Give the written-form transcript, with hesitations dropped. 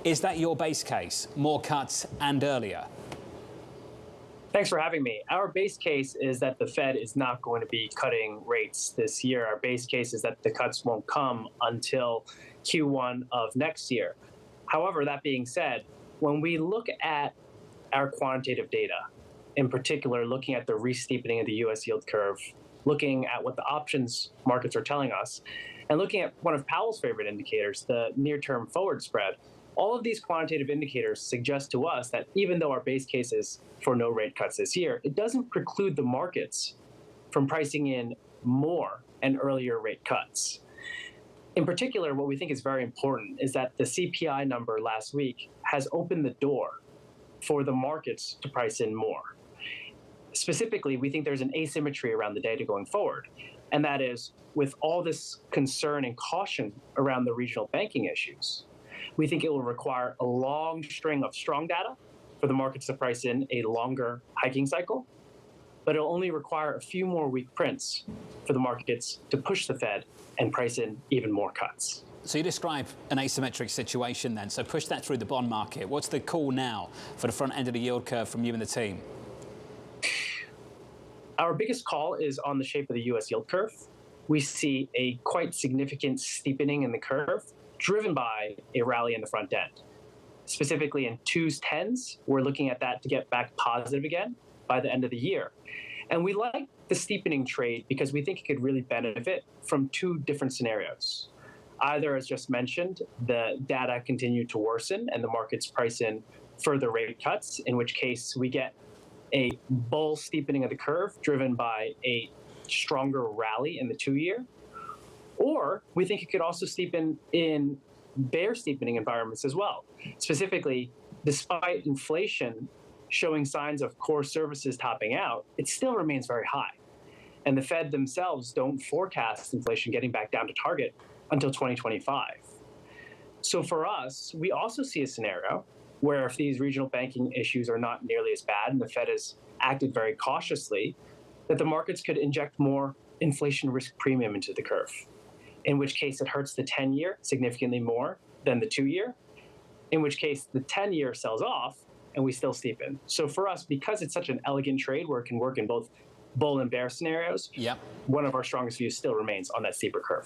Is that your base case? More cuts and earlier? Thanks for having me. Our base case is that the Fed is not going to be cutting rates this year. Our base case is that the cuts won't come until Q1 of next year. However, that being said, when we look at our quantitative data, in particular, looking at the re-steepening of the U.S. yield curve, looking at what the options markets are telling us, and looking at one of Powell's favorite indicators, the near-term forward spread, all of these quantitative indicators suggest to us that even though our base case is for no rate cuts this year, it doesn't preclude the markets from pricing in more and earlier rate cuts. In particular, what we think is very important is that the CPI number last week has opened the door for the markets to price in more. Specifically, we think there's an asymmetry around the data going forward, and that is with all this concern and caution around the regional banking issues, we think it will require a long string of strong data for the markets to price in a longer hiking cycle, but it'll only require a few more weak prints for the markets to push the Fed and price in even more cuts. So you describe an asymmetric situation then, so push that through the bond market. What's the call now for the front end of the yield curve from you and the team? Our biggest call is on the shape of the U.S. yield curve. We see a quite significant steepening in the curve, driven by a rally in the front end. Specifically in 2s, 10s, we're looking at that to get back positive again by the end of the year. And we like the steepening trade because we think it could really benefit from two different scenarios. Either, as just mentioned, the data continue to worsen and the markets price in further rate cuts, in which case we get a bull steepening of the curve driven by a stronger rally in the 2-year. Or we think it could also steepen in bear steepening environments as well. Specifically, despite inflation showing signs of core services topping out, it still remains very high. And the Fed themselves don't forecast inflation getting back down to target until 2025. So for us, we also see a scenario where if these regional banking issues are not nearly as bad and the Fed has acted very cautiously, that the markets could inject more inflation risk premium into the curve, in which case it hurts the 10-year significantly more than the 2-year, in which case the 10-year sells off and we still steepen. So for us, because it's such an elegant trade where it can work in both bull and bear scenarios, one of our strongest views still remains on that steeper curve.